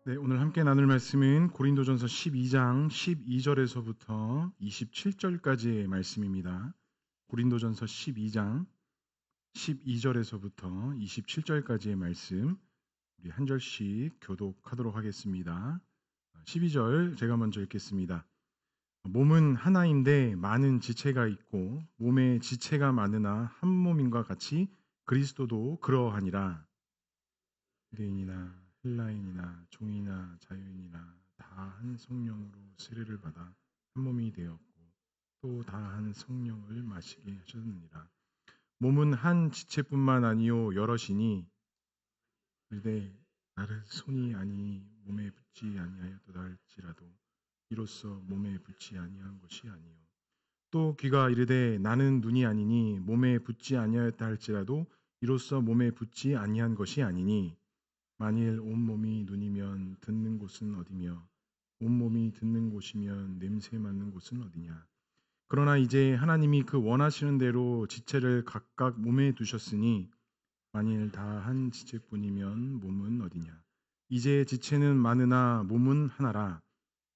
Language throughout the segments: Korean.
네, 오늘 함께 나눌 말씀은 고린도전서 12장 12절에서부터 27절까지의 말씀입니다. 고린도전서 12장 12절에서부터 27절까지의 말씀, 우리 한 절씩 교독하도록 하겠습니다. 12절 제가 먼저 읽겠습니다. 몸은 하나인데 많은 지체가 있고 몸에 지체가 많으나 한 몸인과 같이 그리스도도 그러하니라. 유대인이나 헬라인이나 종이나 자유인이나 다 한 성령으로 세례를 받아 한 몸이 되었고 또 다 한 성령을 마시게 하셨느니라. 몸은 한 지체뿐만 아니요 여럿이니 이르되 나를 손이 아니 몸에 붙지 아니하였도다 할지라도 이로써 몸에 붙지 아니한 것이 아니요 또 귀가 이르되 나는 눈이 아니니 몸에 붙지 아니하였다 할지라도 이로써 몸에 붙지 아니한 것이 아니니 만일 온몸이 눈이면 듣는 곳은 어디며 온몸이 듣는 곳이면 냄새 맡는 곳은 어디냐. 그러나 이제 하나님이 그 원하시는 대로 지체를 각각 몸에 두셨으니 만일 다 한 지체뿐이면 몸은 어디냐. 이제 지체는 많으나 몸은 하나라.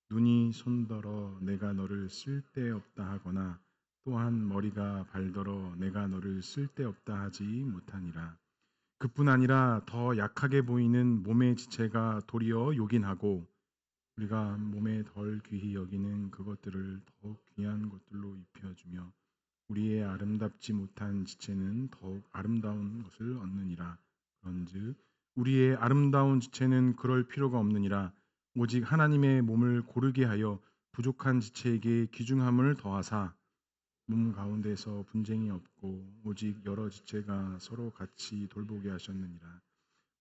눈이 손더러 내가 너를 쓸데없다 하거나 또한 머리가 발더러 내가 너를 쓸데없다 하지 못하니라. 그뿐 아니라 더 약하게 보이는 몸의 지체가 도리어 요긴하고 우리가 몸에 덜 귀히 여기는 그것들을 더욱 귀한 것들로 입혀주며 우리의 아름답지 못한 지체는 더욱 아름다운 것을 얻느니라. 그런즉 우리의 아름다운 지체는 그럴 필요가 없느니라. 오직 하나님의 몸을 고르게 하여 부족한 지체에게 귀중함을 더하사 몸 가운데서 분쟁이 없고 오직 여러 지체가 서로 같이 돌보게 하셨느니라.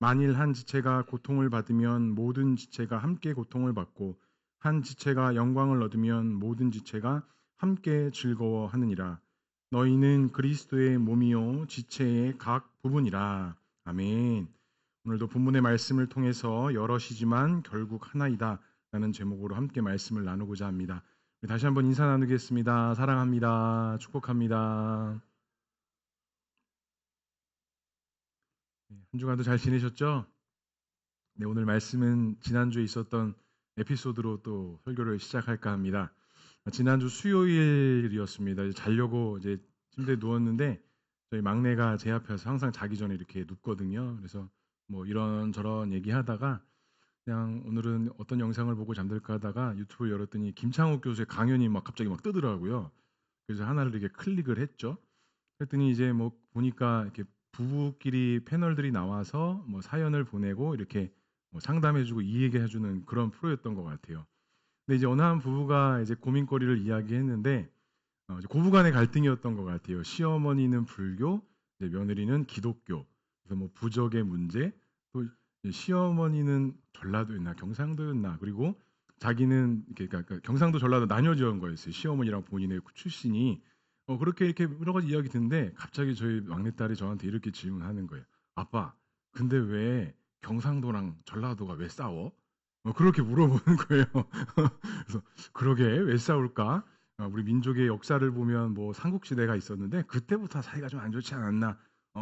만일 한 지체가 고통을 받으면 모든 지체가 함께 고통을 받고 한 지체가 영광을 얻으면 모든 지체가 함께 즐거워하느니라. 너희는 그리스도의 몸이요 지체의 각 부분이라. 아멘. 오늘도 본문의 말씀을 통해서 여럿이지만 결국 하나이다 라는 제목으로 함께 말씀을 나누고자 합니다. 다시 한번 인사 나누겠습니다. 사랑합니다. 축복합니다. 한 주간도 잘 지내셨죠? 네, 오늘 말씀은 지난주에 있었던 에피소드로 또 설교를 시작할까 합니다. 지난주 수요일이었습니다. 이제 자려고 이제 침대에 누웠는데 저희 막내가 제 앞에서 항상 자기 전에 이렇게 눕거든요. 그래서 뭐 이런저런 얘기하다가 그냥 오늘은 어떤 영상을 보고 잠들까 하다가 유튜브를 열었더니 김창욱 교수의 강연이 막 갑자기 막 뜨더라고요. 그래서 하나를 이렇게 클릭을 했죠. 그랬더니 이제 뭐 보니까 이렇게 부부끼리 패널들이 나와서 뭐 사연을 보내고 이렇게 뭐 상담해주고 이 얘기해주는 그런 프로였던 것 같아요. 근데 이제 어느 한 부부가 이제 고민거리를 이야기했는데 이제 고부간의 갈등이었던 것 같아요. 시어머니는 불교, 이제 며느리는 기독교. 그래서 뭐 부적의 문제, 또 시어머니는 전라도였나 경상도였나 그리고 자기는 그러니까 경상도 전라도 나뉘어진 거였어요. 시어머니랑 본인의 출신이 그렇게 이렇게 여러 가지 이야기 듣는데 갑자기 저희 막내딸이 저한테 이렇게 질문하는 거예요. 아빠, 근데 왜 경상도랑 전라도가 왜 싸워? 그렇게 물어보는 거예요. 그래서 그러게 왜 싸울까? 우리 민족의 역사를 보면 뭐 삼국시대가 있었는데 그때부터 사이가 좀 안 좋지 않았나?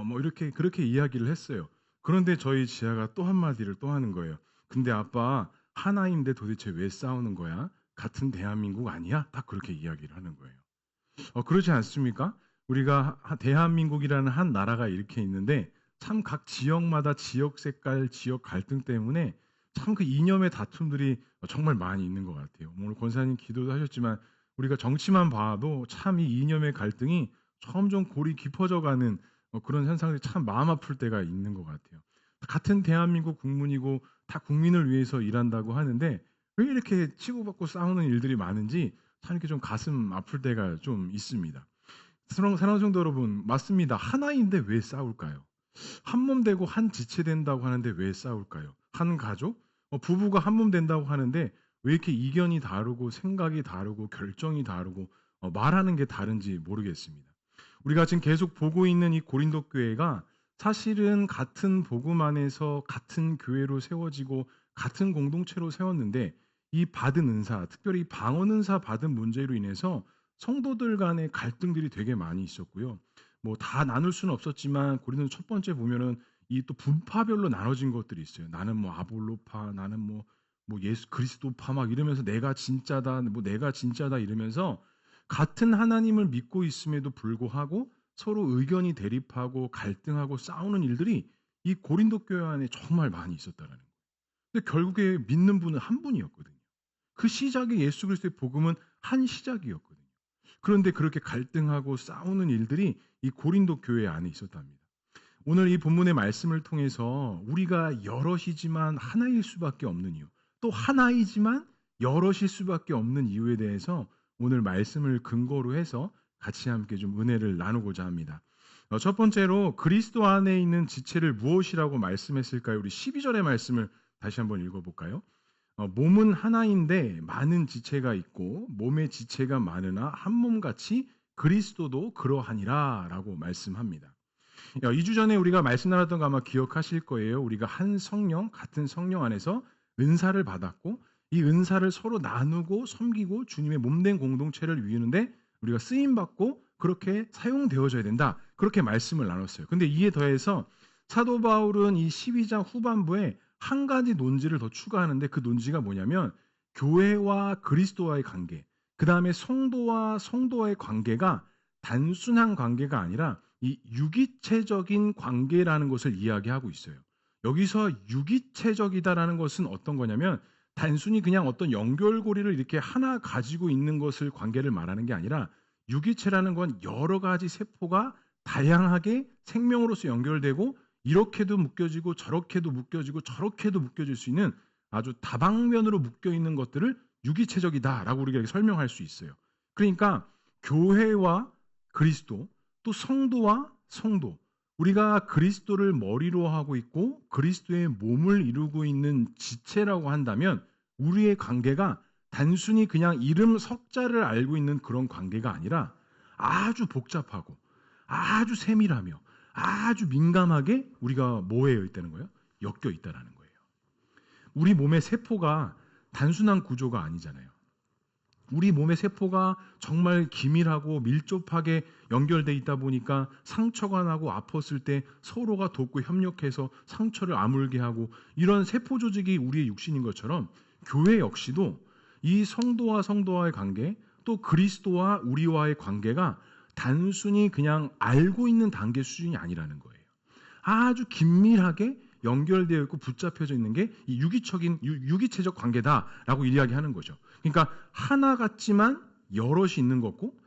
뭐 이렇게 그렇게 이야기를 했어요. 그런데 저희 지아가 또 한마디를 또 하는 거예요. 근데 아빠 하나인데 도대체 왜 싸우는 거야? 같은 대한민국 아니야? 딱 그렇게 이야기를 하는 거예요. 그렇지 않습니까? 우리가 대한민국이라는 한 나라가 이렇게 있는데 참 각 지역마다 지역 색깔, 지역 갈등 때문에 참 그 이념의 다툼들이 정말 많이 있는 것 같아요. 오늘 권사님 기도도 하셨지만 우리가 정치만 봐도 참 이 이념의 갈등이 점점 골이 깊어져가는 그런 현상들이 참 마음 아플 때가 있는 것 같아요. 같은 대한민국 국민이고 다 국민을 위해서 일한다고 하는데 왜 이렇게 치고받고 싸우는 일들이 많은지 참 이렇게 좀 가슴 아플 때가 좀 있습니다. 사랑하는 성도 여러분, 맞습니다. 하나인데 왜 싸울까요? 한 몸 되고 한 지체 된다고 하는데 왜 싸울까요? 한 가족? 부부가 한 몸 된다고 하는데 왜 이렇게 이견이 다르고 생각이 다르고 결정이 다르고 말하는 게 다른지 모르겠습니다. 우리가 지금 계속 보고 있는 이 고린도 교회가 사실은 같은 복음 안에서 같은 교회로 세워지고 같은 공동체로 세웠는데 이 받은 은사, 특별히 방언 은사 받은 문제로 인해서 성도들 간의 갈등들이 되게 많이 있었고요. 뭐 다 나눌 수는 없었지만 고린도 첫 번째 보면은 이 또 분파별로 나눠진 것들이 있어요. 나는 뭐 아볼로파, 나는 뭐 예수 그리스도파 막 이러면서 내가 진짜다, 뭐 내가 진짜다 이러면서 같은 하나님을 믿고 있음에도 불구하고 서로 의견이 대립하고 갈등하고 싸우는 일들이 이 고린도 교회 안에 정말 많이 있었다라는 거예요. 근데 결국에 믿는 분은 한 분이었거든요. 그 시작이 예수 그리스도의 복음은 한 시작이었거든요. 그런데 그렇게 갈등하고 싸우는 일들이 이 고린도 교회 안에 있었답니다. 오늘 이 본문의 말씀을 통해서 우리가 여럿이지만 하나일 수밖에 없는 이유, 또 하나이지만 여럿일 수밖에 없는 이유에 대해서 오늘 말씀을 근거로 해서 같이 함께 좀 은혜를 나누고자 합니다. 첫 번째로 그리스도 안에 있는 지체를 무엇이라고 말씀했을까요? 우리 12절의 말씀을 다시 한번 읽어볼까요? 몸은 하나인데 많은 지체가 있고 몸의 지체가 많으나 한 몸같이 그리스도도 그러하니라 라고 말씀합니다. 2주 전에 우리가 말씀 나눴던 거 아마 기억하실 거예요. 우리가 한 성령, 같은 성령 안에서 은사를 받았고 이 은사를 서로 나누고 섬기고 주님의 몸된 공동체를 이루는데 우리가 쓰임받고 그렇게 사용되어져야 된다. 그렇게 말씀을 나눴어요. 근데 이에 더해서 사도 바울은 이 12장 후반부에 한 가지 논지를 더 추가하는데 그 논지가 뭐냐면 교회와 그리스도와의 관계, 그 다음에 성도와 성도와의 관계가 단순한 관계가 아니라 이 유기체적인 관계라는 것을 이야기하고 있어요. 여기서 유기체적이다라는 것은 어떤 거냐면 단순히 그냥 어떤 연결고리를 이렇게 하나 가지고 있는 것을 관계를 말하는 게 아니라 유기체라는 건 여러 가지 세포가 다양하게 생명으로서 연결되고 이렇게도 묶여지고 저렇게도 묶여지고 저렇게도 묶여질 수 있는 아주 다방면으로 묶여 있는 것들을 유기체적이다라고 우리가 설명할 수 있어요. 그러니까 교회와 그리스도 또 성도와 성도, 우리가 그리스도를 머리로 하고 있고 그리스도의 몸을 이루고 있는 지체라고 한다면 우리의 관계가 단순히 그냥 이름 석자를 알고 있는 그런 관계가 아니라 아주 복잡하고 아주 세밀하며 아주 민감하게 우리가 뭐에 있다는 거예요? 엮여 있다는 거예요. 우리 몸의 세포가 단순한 구조가 아니잖아요. 우리 몸의 세포가 정말 기밀하고 밀접하게 연결되어 있다 보니까 상처가 나고 아팠을 때 서로가 돕고 협력해서 상처를 아물게 하고 이런 세포 조직이 우리의 육신인 것처럼 교회 역시도 이 성도와 성도와의 관계 또 그리스도와 우리와의 관계가 단순히 그냥 알고 있는 단계 수준이 아니라는 거예요. 아주 긴밀하게 연결되어 있고 붙잡혀져 있는 게 이 유기체적 관계다라고 이야기하는 거죠. 그러니까 하나 같지만 여럿이 있는 거고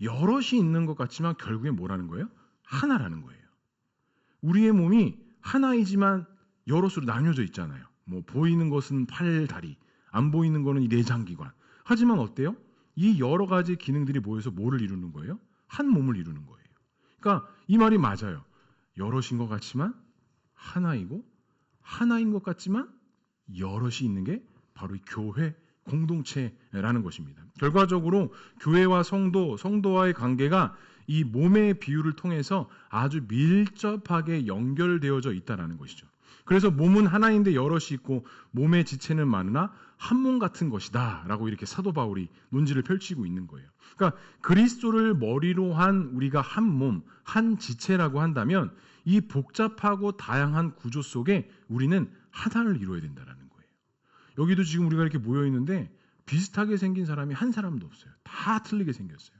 여럿이 있는 것 같지만 결국에 뭐라는 거예요? 하나라는 거예요. 우리의 몸이 하나이지만 여럿으로 나뉘어져 있잖아요. 뭐 보이는 것은 팔, 다리, 안 보이는 것은 이 내장기관. 하지만 어때요? 이 여러 가지 기능들이 모여서 뭐를 이루는 거예요? 한 몸을 이루는 거예요. 그러니까 이 말이 맞아요. 여럿인 것 같지만 하나이고 하나인 것 같지만 여럿이 있는 게 바로 이 교회 공동체라는 것입니다. 결과적으로 교회와 성도, 성도와의 관계가 이 몸의 비유를 통해서 아주 밀접하게 연결되어져 있다는 것이죠. 그래서 몸은 하나인데 여럿이 있고 몸의 지체는 많으나 한 몸 같은 것이다 라고 이렇게 사도 바울이 논지를 펼치고 있는 거예요. 그러니까 그리스도를 머리로 한 우리가 한 몸, 한 지체라고 한다면 이 복잡하고 다양한 구조 속에 우리는 하나를 이루어야 된다는 거예요. 여기도 지금 우리가 이렇게 모여 있는데 비슷하게 생긴 사람이 한 사람도 없어요. 다 틀리게 생겼어요.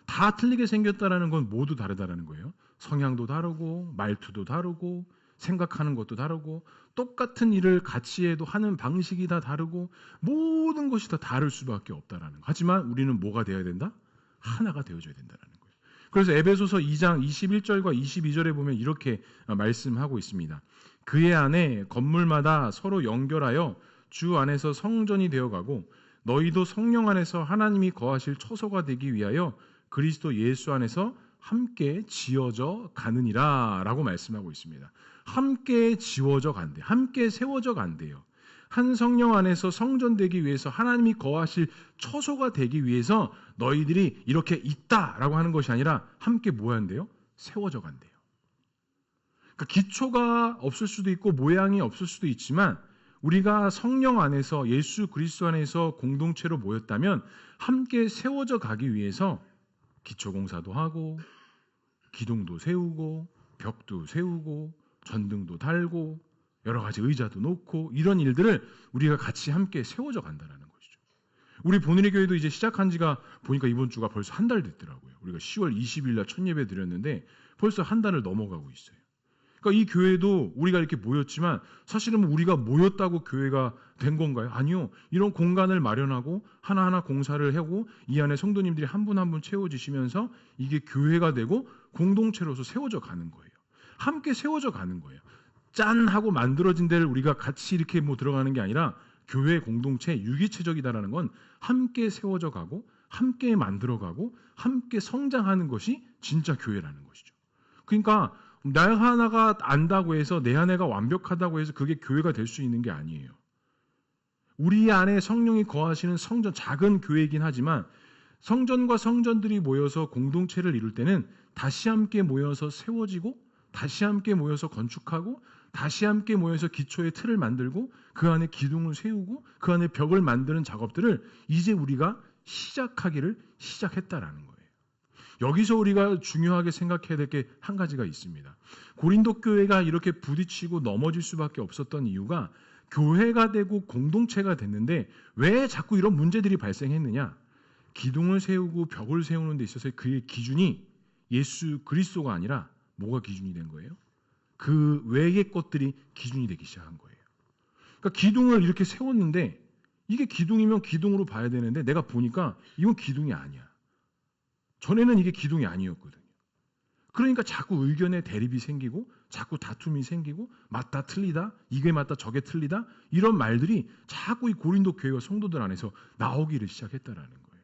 다 틀리게 생겼다라는 건 모두 다르다라는 거예요. 성향도 다르고 말투도 다르고 생각하는 것도 다르고 똑같은 일을 같이 해도 하는 방식이 다 다르고 모든 것이 다 다를 수밖에 없다라는 거. 하지만 우리는 뭐가 되어야 된다? 하나가 되어줘야 된다라는 거예요. 그래서 에베소서 2장 21절과 22절에 보면 이렇게 말씀하고 있습니다. 그의 안에 건물마다 서로 연결하여 주 안에서 성전이 되어가고 너희도 성령 안에서 하나님이 거하실 처소가 되기 위하여 그리스도 예수 안에서 함께 지어져 가느니라 라고 말씀하고 있습니다. 함께 지워져 간대요. 함께 세워져 간대요. 한 성령 안에서 성전되기 위해서 하나님이 거하실 처소가 되기 위해서 너희들이 이렇게 있다라고 하는 것이 아니라 함께 뭐 한대요? 세워져 간대요. 그러니까 기초가 없을 수도 있고 모양이 없을 수도 있지만 우리가 성령 안에서 예수 그리스도 안에서 공동체로 모였다면 함께 세워져 가기 위해서 기초공사도 하고 기둥도 세우고 벽도 세우고 전등도 달고 여러 가지 의자도 놓고 이런 일들을 우리가 같이 함께 세워져 간다는 것이죠. 우리 보늘의 교회도 이제 시작한 지가 보니까 이번 주가 벌써 한 달 됐더라고요. 우리가 10월 20일 날 첫 예배 드렸는데 벌써 한 달을 넘어가고 있어요. 그러니까 이 교회도 우리가 이렇게 모였지만 사실은 우리가 모였다고 교회가 된 건가요? 아니요. 이런 공간을 마련하고 하나하나 공사를 하고 이 안에 성도님들이 한 분 한 분 채워지시면서 이게 교회가 되고 공동체로서 세워져 가는 거예요. 함께 세워져 가는 거예요. 짠 하고 만들어진 데를 우리가 같이 이렇게 들어가는 게 아니라 교회 공동체 유기체적이다라는 건 함께 세워져 가고 함께 만들어가고 함께 성장하는 것이 진짜 교회라는 것이죠. 그러니까 나 하나가 안다고 해서 내 아내가 완벽하다고 해서 그게 교회가 될 수 있는 게 아니에요. 우리 안에 성령이 거하시는 성전, 작은 교회이긴 하지만 성전과 성전들이 모여서 공동체를 이룰 때는 다시 함께 모여서 세워지고 다시 함께 모여서 건축하고 다시 함께 모여서 기초의 틀을 만들고 그 안에 기둥을 세우고 그 안에 벽을 만드는 작업들을 이제 우리가 시작했다라는 거예요. 여기서 우리가 중요하게 생각해야 될 게 한 가지가 있습니다. 고린도 교회가 이렇게 부딪히고 넘어질 수밖에 없었던 이유가 교회가 되고 공동체가 됐는데 왜 자꾸 이런 문제들이 발생했느냐? 기둥을 세우고 벽을 세우는 데 있어서 그의 기준이 예수 그리스도가 아니라 뭐가 기준이 된 거예요? 그 외의 것들이 기준이 되기 시작한 거예요. 그러니까 기둥을 이렇게 세웠는데 이게 기둥이면 기둥으로 봐야 되는데 내가 보니까 이건 기둥이 아니야. 전에는 이게 기둥이 아니었거든요. 그러니까 자꾸 의견의 대립이 생기고 자꾸 다툼이 생기고 맞다 틀리다 이게 맞다 저게 틀리다 이런 말들이 자꾸 이 고린도 교회와 성도들 안에서 나오기를 시작했다라는 거예요.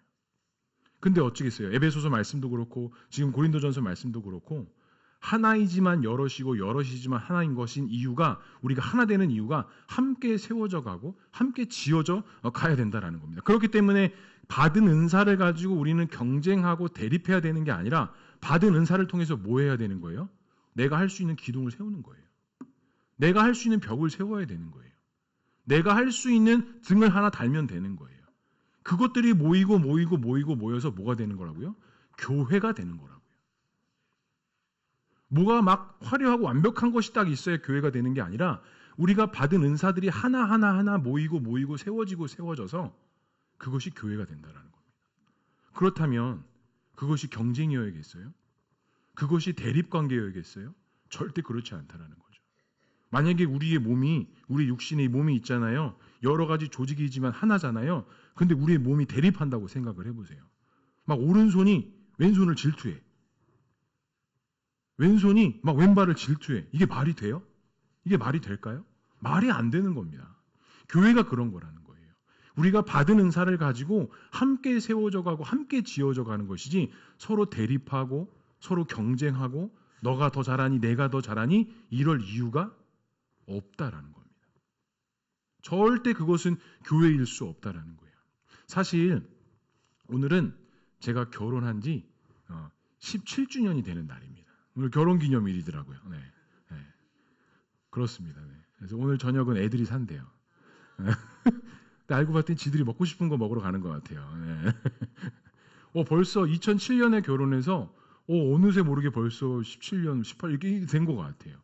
근데 어쩌겠어요. 에베소서 말씀도 그렇고 지금 고린도전서 말씀도 그렇고 하나이지만 여럿이고 여럿이지만 하나인 것인 이유가 우리가 하나 되는 이유가 함께 세워져 가고 함께 지어져 가야 된다라는 겁니다. 그렇기 때문에 받은 은사를 가지고 우리는 경쟁하고 대립해야 되는 게 아니라 받은 은사를 통해서 뭐 해야 되는 거예요? 내가 할 수 있는 기둥을 세우는 거예요. 내가 할 수 있는 벽을 세워야 되는 거예요. 내가 할 수 있는 등을 하나 달면 되는 거예요. 그것들이 모여서 뭐가 되는 거라고요? 교회가 되는 거라고요. 뭐가 막 화려하고 완벽한 것이 딱 있어야 교회가 되는 게 아니라 우리가 받은 은사들이 하나하나 모이고 세워져서 그것이 교회가 된다는 겁니다. 그렇다면 그것이 경쟁이어야겠어요? 그것이 대립관계여야겠어요? 절대 그렇지 않다라는 거죠. 만약에 우리의 몸이 우리 육신의 몸이 있잖아요. 여러 가지 조직이지만 하나잖아요. 근데 우리의 몸이 대립한다고 생각을 해보세요. 막 오른손이 왼손을 질투해. 왼손이 막 왼발을 질투해. 이게 말이 돼요? 이게 말이 될까요? 말이 안 되는 겁니다. 교회가 그런 거라는 거예요. 우리가 받은 은사를 가지고 함께 세워져 가고 함께 지어져 가는 것이지 서로 대립하고 서로 경쟁하고 너가 더 잘하니 내가 더 잘하니 이럴 이유가 없다라는 겁니다. 절대 그것은 교회일 수 없다라는 거예요. 사실 오늘은 제가 결혼한 지 17주년이 되는 날입니다. 오늘 결혼기념일이더라고요. 네. 네. 그렇습니다. 네. 그래서 오늘 저녁은 애들이 산대요. 알고 봤더니 지들이 먹고 싶은 거 먹으러 가는 것 같아요. 네. 벌써 2007년에 결혼해서 어느새 모르게 벌써 17년, 18 이렇게 된 것 같아요.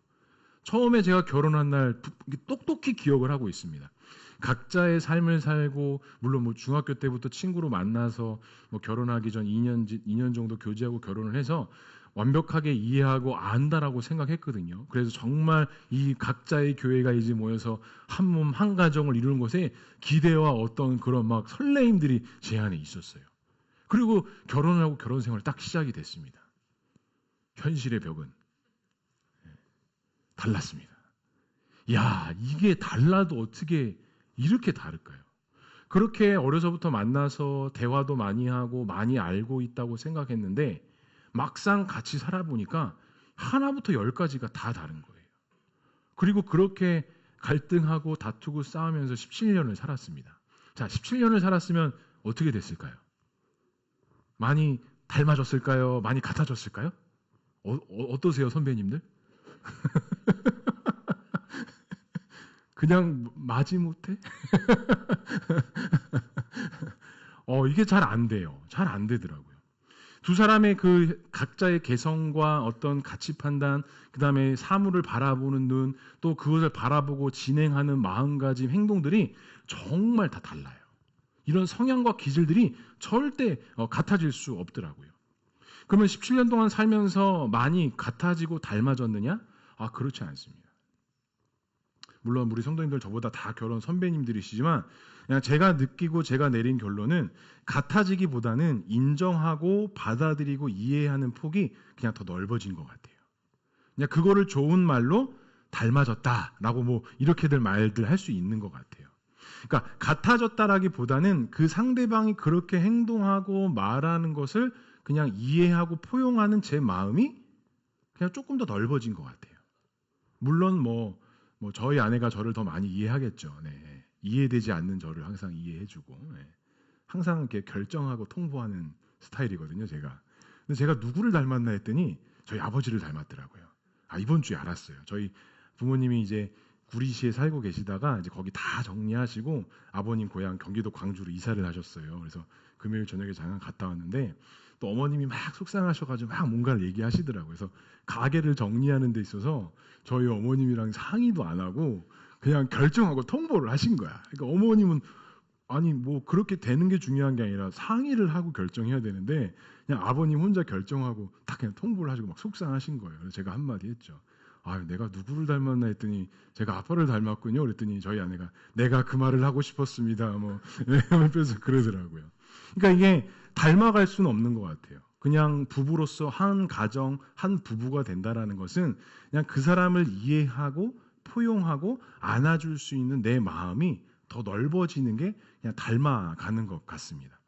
처음에 제가 결혼한 날 똑똑히 기억을 하고 있습니다. 각자의 삶을 살고 물론 중학교 때부터 친구로 만나서 결혼하기 전 2년 정도 교제하고 결혼을 해서 완벽하게 이해하고 안다라고 생각했거든요. 그래서 정말 이 각자의 교회가 이제 모여서 한 몸 한 가정을 이루는 것에 기대와 어떤 그런 막 설레임들이 제 안에 있었어요. 그리고 결혼을 하고 결혼 생활이 딱 시작이 됐습니다. 현실의 벽은 달랐습니다. 야, 이게 달라도 어떻게 이렇게 다를까요? 그렇게 어려서부터 만나서 대화도 많이 하고 많이 알고 있다고 생각했는데 막상 같이 살아보니까 하나부터 10까지가 다 다른 거예요. 그리고 그렇게 갈등하고 다투고 싸우면서 17년을 살았습니다. 자, 17년을 살았으면 어떻게 됐을까요? 많이 닮아졌을까요? 많이 같아졌을까요? 어떠세요, 선배님들? 그냥 마지못해? 이게 잘 안 돼요. 잘 안 되더라고요. 두 사람의 그 각자의 개성과 어떤 가치 판단, 그 다음에 사물을 바라보는 눈, 또 그것을 바라보고 진행하는 마음가짐, 행동들이 정말 다 달라요. 이런 성향과 기질들이 절대 같아질 수 없더라고요. 그러면 17년 동안 살면서 많이 같아지고 닮아졌느냐? 그렇지 않습니다. 물론 우리 성도님들 저보다 다 결혼 선배님들이시지만 그냥 제가 느끼고 제가 내린 결론은 같아지기보다는 인정하고 받아들이고 이해하는 폭이 그냥 더 넓어진 것 같아요. 그냥 그거를 좋은 말로 닮아졌다라고 뭐 이렇게들 말들 할 수 있는 것 같아요. 그러니까 같아졌다라기보다는 그 상대방이 그렇게 행동하고 말하는 것을 그냥 이해하고 포용하는 제 마음이 그냥 조금 더 넓어진 것 같아요. 물론 뭐 저희 아내가 저를 더 많이 이해하겠죠. 네. 이해되지 않는 저를 항상 이해해주고, 네. 항상 이렇게 결정하고 통보하는 스타일이거든요, 제가. 근데 제가 누구를 닮았나 했더니 저희 아버지를 닮았더라고요. 이번 주에 알았어요. 저희 부모님이 이제 구리시에 살고 계시다가 이제 거기 다 정리하시고 아버님 고향 경기도 광주로 이사를 하셨어요. 그래서 금요일 저녁에 잠깐 갔다 왔는데 또 어머님이 막 속상하셔가지고 막 뭔가를 얘기하시더라고요. 그래서 가게를 정리하는 데 있어서 저희 어머님이랑 상의도 안 하고 그냥 결정하고 통보를 하신 거야. 그러니까 어머님은 아니 뭐 그렇게 되는 게 중요한 게 아니라 상의를 하고 결정해야 되는데 그냥 아버님 혼자 결정하고 딱 그냥 통보를 하시고 막 속상하신 거예요. 그래서 제가 한마디 했죠. 내가 누구를 닮았나 했더니 제가 아빠를 닮았군요. 그랬더니 저희 아내가 내가 그 말을 하고 싶었습니다. 뭐 그래서 그러더라고요. 그러니까 이게 닮아갈 수는 없는 것 같아요. 그냥 부부로서 한 가정, 한 부부가 된다라는 것은 그냥 그 사람을 이해하고 포용하고 안아줄 수 있는 내 마음이 더 넓어지는 게 그냥 닮아가는 것 같습니다.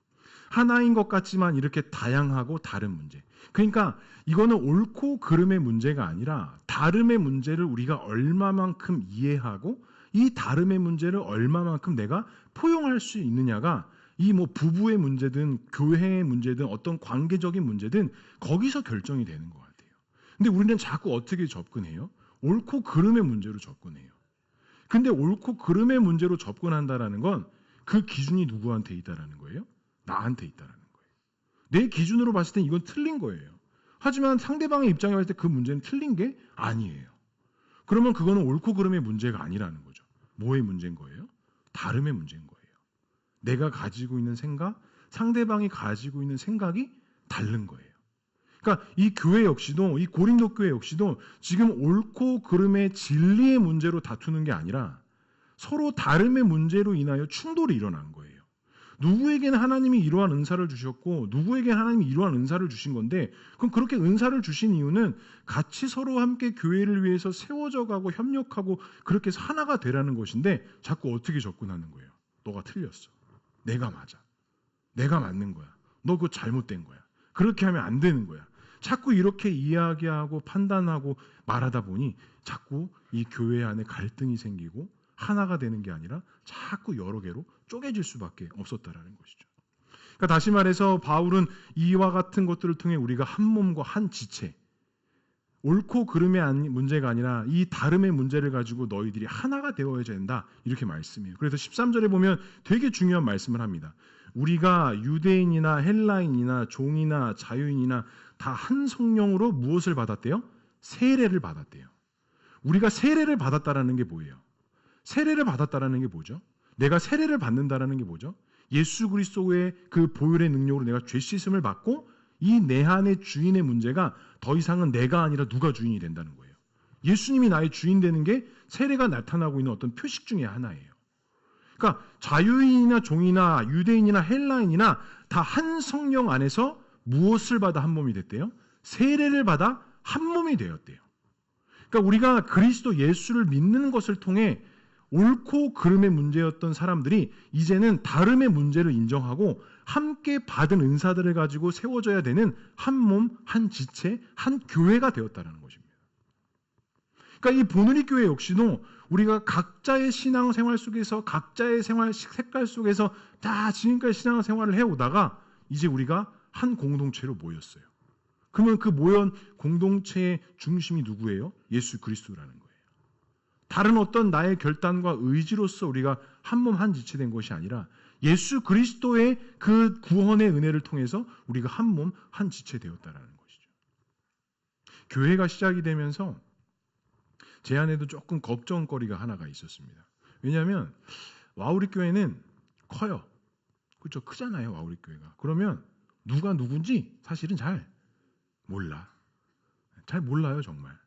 하나인 것 같지만 이렇게 다양하고 다른 문제. 그러니까 이거는 옳고 그름의 문제가 아니라 다름의 문제를 우리가 얼마만큼 이해하고 이 다름의 문제를 얼마만큼 내가 포용할 수 있느냐가 이 뭐 부부의 문제든 교회의 문제든 어떤 관계적인 문제든 거기서 결정이 되는 것 같아요. 근데 우리는 자꾸 어떻게 접근해요? 옳고 그름의 문제로 접근해요. 근데 옳고 그름의 문제로 접근한다라는 건 그 기준이 누구한테 있다라는 거예요? 나한테 있다라는 거예요. 내 기준으로 봤을 땐 이건 틀린 거예요. 하지만 상대방의 입장에 봤을 때 그 문제는 틀린 게 아니에요. 그러면 그거는 옳고 그름의 문제가 아니라는 거죠. 뭐의 문제인 거예요? 다름의 문제인 거예요. 내가 가지고 있는 생각, 상대방이 가지고 있는 생각이 다른 거예요. 그러니까 이 교회 역시도, 이 고린도 교회 역시도 지금 옳고 그름의 진리의 문제로 다투는 게 아니라 서로 다름의 문제로 인하여 충돌이 일어난 거예요. 누구에게는 하나님이 이러한 은사를 주셨고 누구에게는 하나님이 이러한 은사를 주신 건데 그럼 그렇게 은사를 주신 이유는 같이 서로 함께 교회를 위해서 세워져 가고 협력하고 그렇게 해서 하나가 되라는 것인데 자꾸 어떻게 접근하는 거예요? 너가 틀렸어. 내가 맞아. 내가 맞는 거야. 너 그거 잘못된 거야. 그렇게 하면 안 되는 거야. 자꾸 이렇게 이야기하고 판단하고 말하다 보니 자꾸 이 교회 안에 갈등이 생기고 하나가 되는 게 아니라 자꾸 여러 개로 쪼개질 수밖에 없었다라는 것이죠. 그러니까 다시 말해서 바울은 이와 같은 것들을 통해 우리가 한 몸과 한 지체, 옳고 그름의 문제가 아니라 이 다름의 문제를 가지고 너희들이 하나가 되어야 된다 이렇게 말씀해요. 그래서 13절에 보면 되게 중요한 말씀을 합니다. 우리가 유대인이나 헬라인이나 종이나 자유인이나 다 한 성령으로 무엇을 받았대요? 세례를 받았대요. 우리가 세례를 받았다라는 게 뭐예요? 세례를 받았다라는 게 뭐죠? 내가 세례를 받는다라는 게 뭐죠? 예수 그리스도의 그 보혈의 능력으로 내가 죄 씻음을 받고 이 내 안의 주인의 문제가 더 이상은 내가 아니라 누가 주인이 된다는 거예요. 예수님이 나의 주인 되는 게 세례가 나타나고 있는 어떤 표식 중에 하나예요. 그러니까 자유인이나 종이나 유대인이나 헬라인이나 다 한 성령 안에서 무엇을 받아 한 몸이 됐대요? 세례를 받아 한 몸이 되었대요. 그러니까 우리가 그리스도 예수를 믿는 것을 통해 옳고 그름의 문제였던 사람들이 이제는 다름의 문제를 인정하고 함께 받은 은사들을 가지고 세워져야 되는 한 몸, 한 지체, 한 교회가 되었다는 것입니다. 그러니까 이 보누리 교회 역시도 우리가 각자의 신앙생활 속에서 각자의 생활 색깔 속에서 다 지금까지 신앙생활을 해오다가 이제 우리가 한 공동체로 모였어요. 그러면 그 모연 공동체의 중심이 누구예요? 예수 그리스도라는 거예요. 다른 어떤 나의 결단과 의지로서 우리가 한 몸 한 지체 된 것이 아니라 예수 그리스도의 그 구원의 은혜를 통해서 우리가 한 몸, 한 지체 되었다라는 것이죠. 교회가 시작이 되면서 제 안에도 조금 걱정거리가 하나가 있었습니다. 왜냐하면 와우리 교회는 커요. 그렇죠? 크잖아요, 와우리 교회가. 그러면 누가 누군지 사실은 잘 몰라. 잘 몰라요, 정말.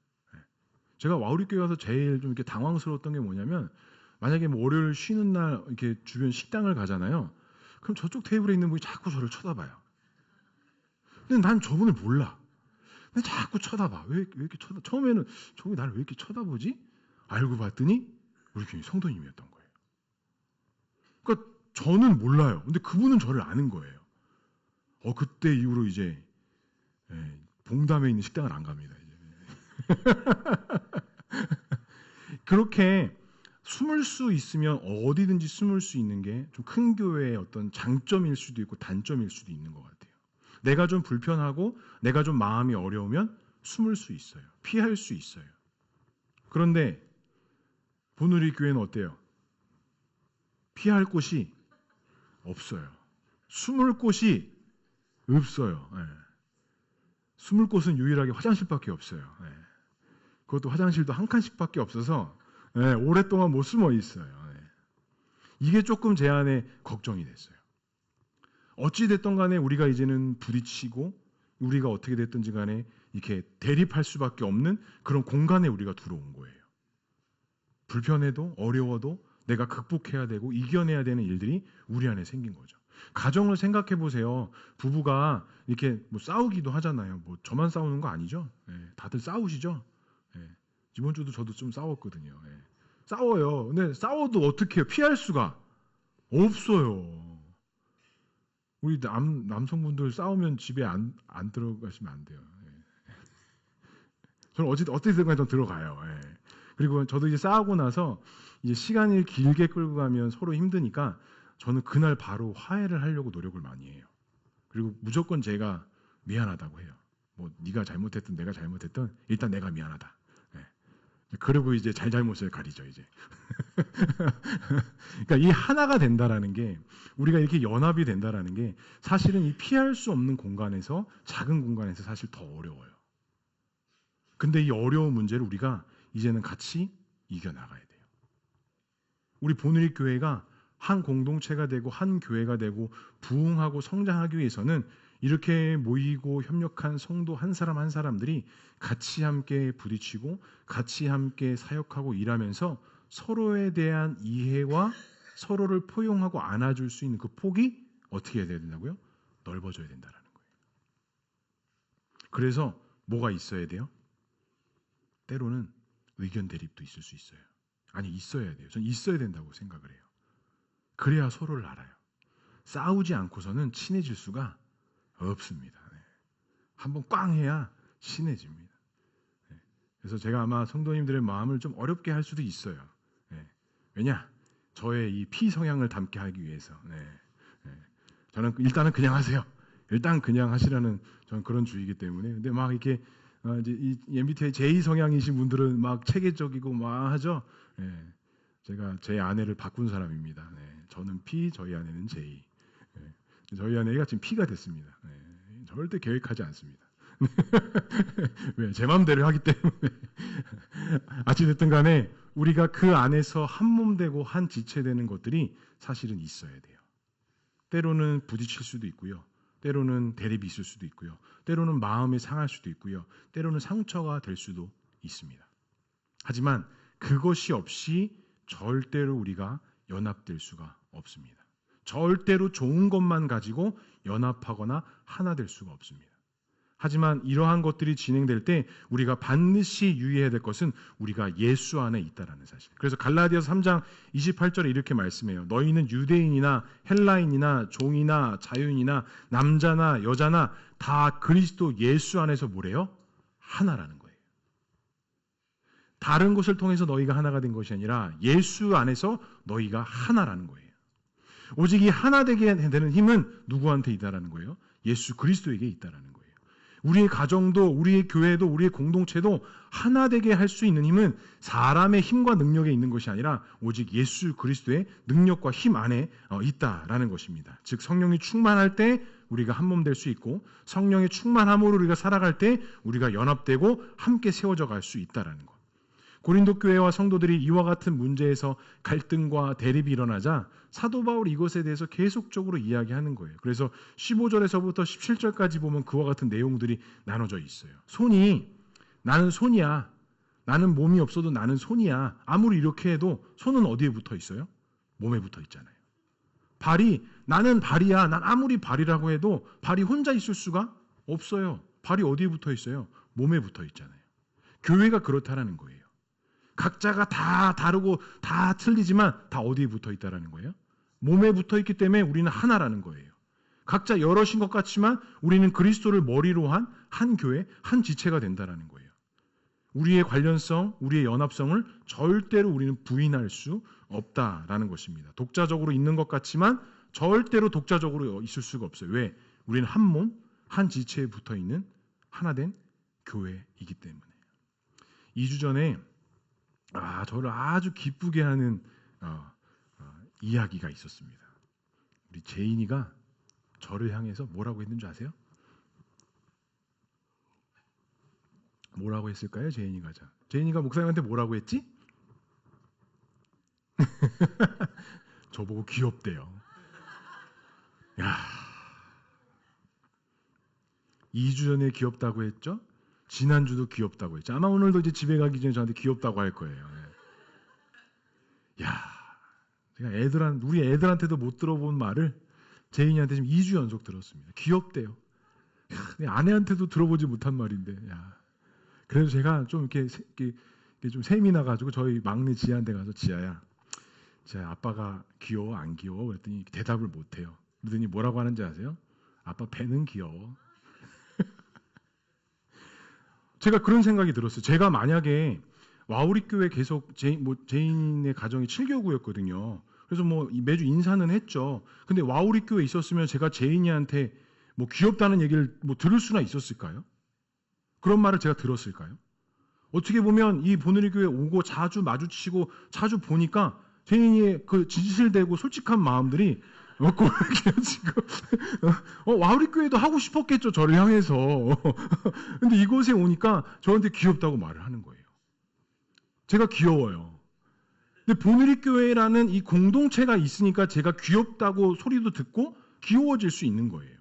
제가 와우리 교회 가서 제일 좀 이렇게 당황스러웠던 게 뭐냐면, 만약에 뭐 월요일 쉬는 날 이렇게 주변 식당을 가잖아요. 그럼 저쪽 테이블에 있는 분이 자꾸 저를 쳐다봐요. 근데 난 저분을 몰라. 근데 자꾸 쳐다봐. 왜 이렇게 처음에는 저분이 나를 왜 이렇게 쳐다보지? 알고 봤더니 우리 교회 성도님이었던 거예요. 그러니까 저는 몰라요. 근데 그분은 저를 아는 거예요. 그때 이후로 이제 봉담에 있는 식당을 안 갑니다. 이제. 그렇게 숨을 수 있으면 어디든지 숨을 수 있는 게 좀 큰 교회의 어떤 장점일 수도 있고 단점일 수도 있는 것 같아요. 내가 좀 불편하고 내가 좀 마음이 어려우면 숨을 수 있어요. 피할 수 있어요. 그런데 보누리 교회는 어때요? 피할 곳이 없어요. 숨을 곳이 없어요. 숨을 곳은 유일하게 화장실밖에 없어요. 그것도 화장실도 한 칸씩밖에 없어서 오랫동안 못 숨어 있어요. 이게 조금 제 안에 걱정이 됐어요. 어찌 됐든 간에 우리가 이제는 부딪히고 우리가 어떻게 됐든지 간에 이렇게 대립할 수밖에 없는 그런 공간에 우리가 들어온 거예요. 불편해도 어려워도 내가 극복해야 되고 이겨내야 되는 일들이 우리 안에 생긴 거죠. 가정을 생각해 보세요. 부부가 이렇게 뭐 싸우기도 하잖아요. 뭐 저만 싸우는 거 아니죠? 다들 싸우시죠? 이번 주도 저도 좀 싸웠거든요. 싸워요. 근데 싸워도 어떻게 해요? 피할 수가 없어요. 우리 남성분들 싸우면 집에 안 들어가시면 안 돼요. 저는 어떻게든 간에 좀 들어가요. 그리고 저도 이제 싸우고 나서 이제 시간을 길게 끌고 가면 서로 힘드니까 저는 그날 바로 화해를 하려고 노력을 많이 해요. 그리고 무조건 제가 미안하다고 해요. 뭐 네가 잘못했든 내가 잘못했든 일단 내가 미안하다. 그리고 이제 잘못을 가리죠, 이제. 그러니까 이 하나가 된다라는 게, 우리가 이렇게 연합이 된다라는 게 사실은 이 피할 수 없는 공간에서, 작은 공간에서 사실 더 어려워요. 근데 이 어려운 문제를 우리가 이제는 같이 이겨나가야 돼요. 우리 보누리 교회가 한 공동체가 되고 한 교회가 되고 부흥하고 성장하기 위해서는 이렇게 모이고 협력한 성도 한 사람 한 사람들이 같이 함께 부딪히고 같이 함께 사역하고 일하면서 서로에 대한 이해와 서로를 포용하고 안아줄 수 있는 그 폭이 어떻게 해야 된다고요? 넓어져야 된다는 거예요. 그래서 뭐가 있어야 돼요? 때로는 의견 대립도 있을 수 있어요. 아니, 있어야 돼요. 전 있어야 된다고 생각을 해요. 그래야 서로를 알아요. 싸우지 않고서는 친해질 수가 없습니다. 한번 꽝 해야 친해집니다. 그래서 제가 아마 성도님들의 마음을 좀 어렵게 할 수도 있어요. 왜냐? 저의 이 피 성향을 담게 하기 위해서. 저는 일단은 그냥 하세요. 일단 그냥 하시라는 저는 그런 주의이기 때문에. 근데 막 이렇게 이제 이 MBTI J 성향이신 분들은 막 체계적이고 막 하죠. 제가 제 아내를 바꾼 사람입니다. 저는 P, 저희 아내는 J. 저희 아내가 지금 P가 됐습니다. 절대 계획하지 않습니다. 왜? 제 마음대로 하기 때문에. 어찌됐든 간에 우리가 그 안에서 한 몸 되고 한 지체 되는 것들이 사실은 있어야 돼요. 때로는 부딪힐 수도 있고요. 때로는 대립이 있을 수도 있고요. 때로는 마음이 상할 수도 있고요. 때로는 상처가 될 수도 있습니다. 하지만 그것이 없이 절대로 우리가 연합될 수가 없습니다. 절대로 좋은 것만 가지고 연합하거나 하나 될 수가 없습니다. 하지만 이러한 것들이 진행될 때 우리가 반드시 유의해야 될 것은 우리가 예수 안에 있다라는 사실. 그래서 갈라디아서 3장 28절에 이렇게 말씀해요. 너희는 유대인이나 헬라인이나 종이나 자유인이나 남자나 여자나 다 그리스도 예수 안에서 뭐래요? 하나라는 거예요. 다른 것을 통해서 너희가 하나가 된 것이 아니라 예수 안에서 너희가 하나라는 거예요. 오직 이 하나 되게 되는 힘은 누구한테 있다라는 거예요? 예수 그리스도에게 있다라는 거예요. 우리의 가정도, 우리의 교회도, 우리의 공동체도 하나 되게 할 수 있는 힘은 사람의 힘과 능력에 있는 것이 아니라 오직 예수 그리스도의 능력과 힘 안에 있다라는 것입니다. 즉 성령이 충만할 때 우리가 한 몸 될 수 있고, 성령의 충만함으로 우리가 살아갈 때 우리가 연합되고 함께 세워져 갈 수 있다라는 것. 고린도 교회와 성도들이 이와 같은 문제에서 갈등과 대립이 일어나자 사도 바울이 이것에 대해서 계속적으로 이야기하는 거예요. 그래서 15절에서부터 17절까지 보면 그와 같은 내용들이 나눠져 있어요. 나는 손이야. 나는 몸이 없어도 나는 손이야. 아무리 이렇게 해도 손은 어디에 붙어 있어요? 몸에 붙어 있잖아요. 나는 발이야. 난 아무리 발이라고 해도 발이 혼자 있을 수가 없어요. 발이 어디에 붙어 있어요? 몸에 붙어 있잖아요. 교회가 그렇다라는 거예요. 각자가 다 다르고 다 틀리지만 다 어디에 붙어 있다라는 거예요? 몸에 붙어 있기 때문에 우리는 하나라는 거예요. 각자 여럿인 것 같지만 우리는 그리스도를 머리로 한 교회, 한 지체가 된다라는 거예요. 우리의 관련성, 우리의 연합성을 절대로 우리는 부인할 수 없다라는 것입니다. 독자적으로 있는 것 같지만 절대로 독자적으로 있을 수가 없어요. 왜? 우리는 한 몸, 한 지체에 붙어 있는 하나된 교회이기 때문에. 2주 전에 저를 아주 기쁘게 하는 이야기가 있었습니다. 우리 제인이가 저를 향해서 뭐라고 했는 줄 아세요? 뭐라고 했을까요? 제인이가 목사님한테 뭐라고 했지? 저보고 귀엽대요. 야, 2주 전에 귀엽다고 했죠? 지난주도 귀엽다고 했죠. 아마 오늘도 이제 집에 가기 전에 저한테 귀엽다고 할 거예요. 야, 제가 우리 애들한테도 못 들어본 말을 제인이한테 지금 2주 연속 들었습니다. 귀엽대요. 야, 내 아내한테도 들어보지 못한 말인데. 야. 그래서 제가 좀 이렇게 좀 셈이 나가지고 저희 막내 지아한테 가서 지아야, 아빠가 귀여워 안 귀여워? 그랬더니 대답을 못해요. 그러더니 뭐라고 하는지 아세요? 아빠 배는 귀여워. 제가 그런 생각이 들었어요. 제가 만약에 와우리 교회 계속 제인의 가정이 7교구였거든요. 그래서 매주 인사는 했죠. 근데 와우리 교회에 있었으면 제가 제인이한테 귀엽다는 얘기를 들을 수나 있었을까요? 그런 말을 제가 들었을까요? 어떻게 보면 이 보누리 교회 오고 자주 마주치고 자주 보니까 제인이의 그 진실되고 솔직한 마음들이 지금 와우리 교회도 하고 싶었겠죠, 저를 향해서. 근데 이곳에 오니까 저한테 귀엽다고 말을 하는 거예요. 제가 귀여워요. 근데 보누리 교회라는 이 공동체가 있으니까 제가 귀엽다고 소리도 듣고 귀여워질 수 있는 거예요.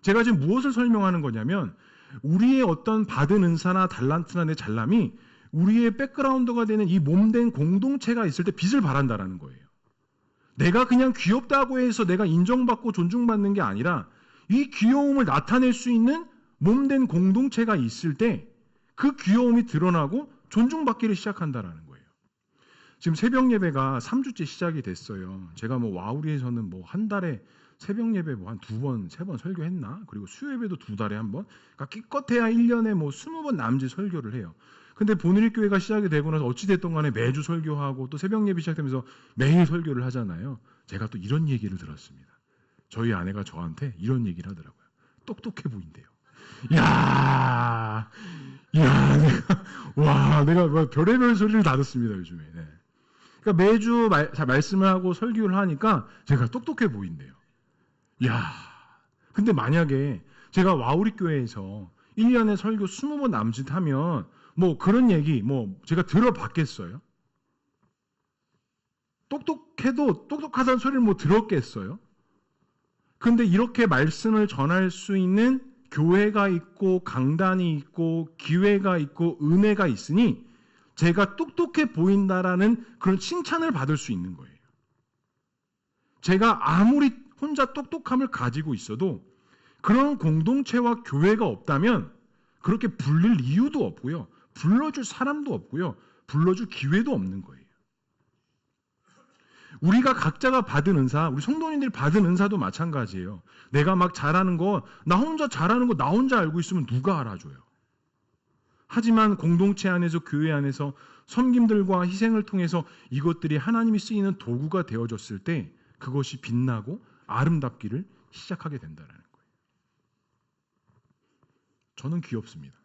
제가 지금 무엇을 설명하는 거냐면, 우리의 어떤 받은 은사나 달란트나 내 잘남이 우리의 백그라운드가 되는 이 몸된 공동체가 있을 때 빛을 발한다라는 거예요. 내가 그냥 귀엽다고 해서 내가 인정받고 존중받는 게 아니라 이 귀여움을 나타낼 수 있는 몸된 공동체가 있을 때 그 귀여움이 드러나고 존중받기를 시작한다라는 거예요. 지금 새벽 예배가 3주째 시작이 됐어요. 제가 와우리에서는 한 달에 새벽 예배 한 2번, 3번 설교했나? 그리고 수요 예배도 2달에 한 번. 그러니까 기껏해야 1년에 20번 남짓 설교를 해요. 근데 보누리 교회가 시작이 되고 나서 어찌됐든 간에 매주 설교하고 또 새벽 예배 시작되면서 매일 설교를 하잖아요. 제가 또 이런 얘기를 들었습니다. 저희 아내가 저한테 이런 얘기를 하더라고요. 똑똑해 보인대요. 내가 별의별 소리를 다 듣습니다, 요즘에. 네. 그러니까 매주 말씀을 하고 설교를 하니까 제가 똑똑해 보인대요. 근데 만약에 제가 와우리 교회에서 1년에 설교 20번 남짓 하면 그런 얘기 제가 들어봤겠어요? 똑똑해도 똑똑하다는 소리를 들었겠어요? 근데 이렇게 말씀을 전할 수 있는 교회가 있고 강단이 있고 기회가 있고 은혜가 있으니 제가 똑똑해 보인다라는 그런 칭찬을 받을 수 있는 거예요. 제가 아무리 혼자 똑똑함을 가지고 있어도 그런 공동체와 교회가 없다면 그렇게 불릴 이유도 없고요. 불러줄 사람도 없고요. 불러줄 기회도 없는 거예요. 우리가 각자가 받은 은사, 우리 성도님들이 받은 은사도 마찬가지예요. 내가 막 잘하는 거, 나 혼자 잘하는 거 나 혼자 알고 있으면 누가 알아줘요? 하지만 공동체 안에서, 교회 안에서 섬김들과 희생을 통해서 이것들이 하나님이 쓰이는 도구가 되어졌을 때 그것이 빛나고 아름답기를 시작하게 된다는 거예요. 저는 귀엽습니다.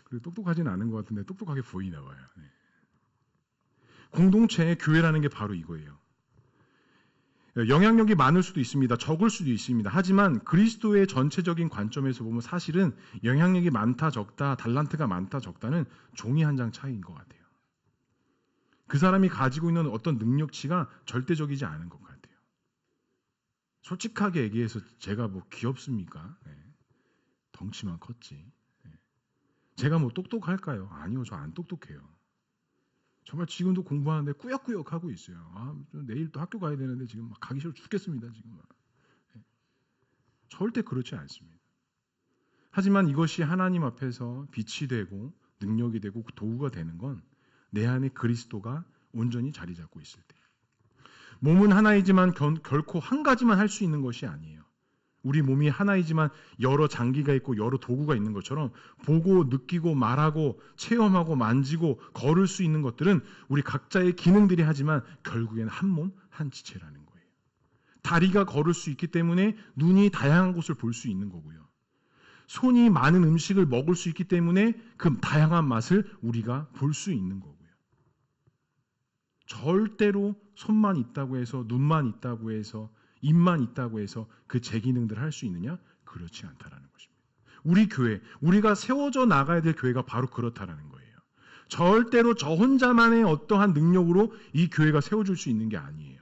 그리고 똑똑하지는 않은 것 같은데 똑똑하게 보이나 봐요. 네. 공동체의 교회라는 게 바로 이거예요. 영향력이 많을 수도 있습니다. 적을 수도 있습니다. 하지만 그리스도의 전체적인 관점에서 보면 사실은 영향력이 많다 적다, 달란트가 많다 적다는 종이 한 장 차이인 것 같아요. 그 사람이 가지고 있는 어떤 능력치가 절대적이지 않은 것 같아요. 솔직하게 얘기해서 제가 뭐 귀엽습니까? 네. 덩치만 컸지. 네. 제가 뭐 똑똑할까요? 아니요, 저 안 똑똑해요. 정말 지금도 공부하는데 꾸역꾸역 하고 있어요. 내일 또 학교 가야 되는데 지금 막 가기 싫어 죽겠습니다. 지금 막. 네. 절대 그렇지 않습니다. 하지만 이것이 하나님 앞에서 빛이 되고 능력이 되고 도구가 되는 건 내 안에 그리스도가 온전히 자리 잡고 있을 때. 몸은 하나이지만 결코 한 가지만 할 수 있는 것이 아니에요. 우리 몸이 하나이지만 여러 장기가 있고 여러 도구가 있는 것처럼 보고 느끼고 말하고 체험하고 만지고 걸을 수 있는 것들은 우리 각자의 기능들이 하지만 결국에는 한 몸, 한 지체라는 거예요. 다리가 걸을 수 있기 때문에 눈이 다양한 곳을 볼 수 있는 거고요. 손이 많은 음식을 먹을 수 있기 때문에 그 다양한 맛을 우리가 볼 수 있는 거고요. 절대로 손만 있다고 해서 눈만 있다고 해서 입만 있다고 해서 그 제 기능들을 할 수 있느냐? 그렇지 않다라는 것입니다. 우리 교회, 우리가 세워져 나가야 될 교회가 바로 그렇다라는 거예요. 절대로 저 혼자만의 어떠한 능력으로 이 교회가 세워질 수 있는 게 아니에요.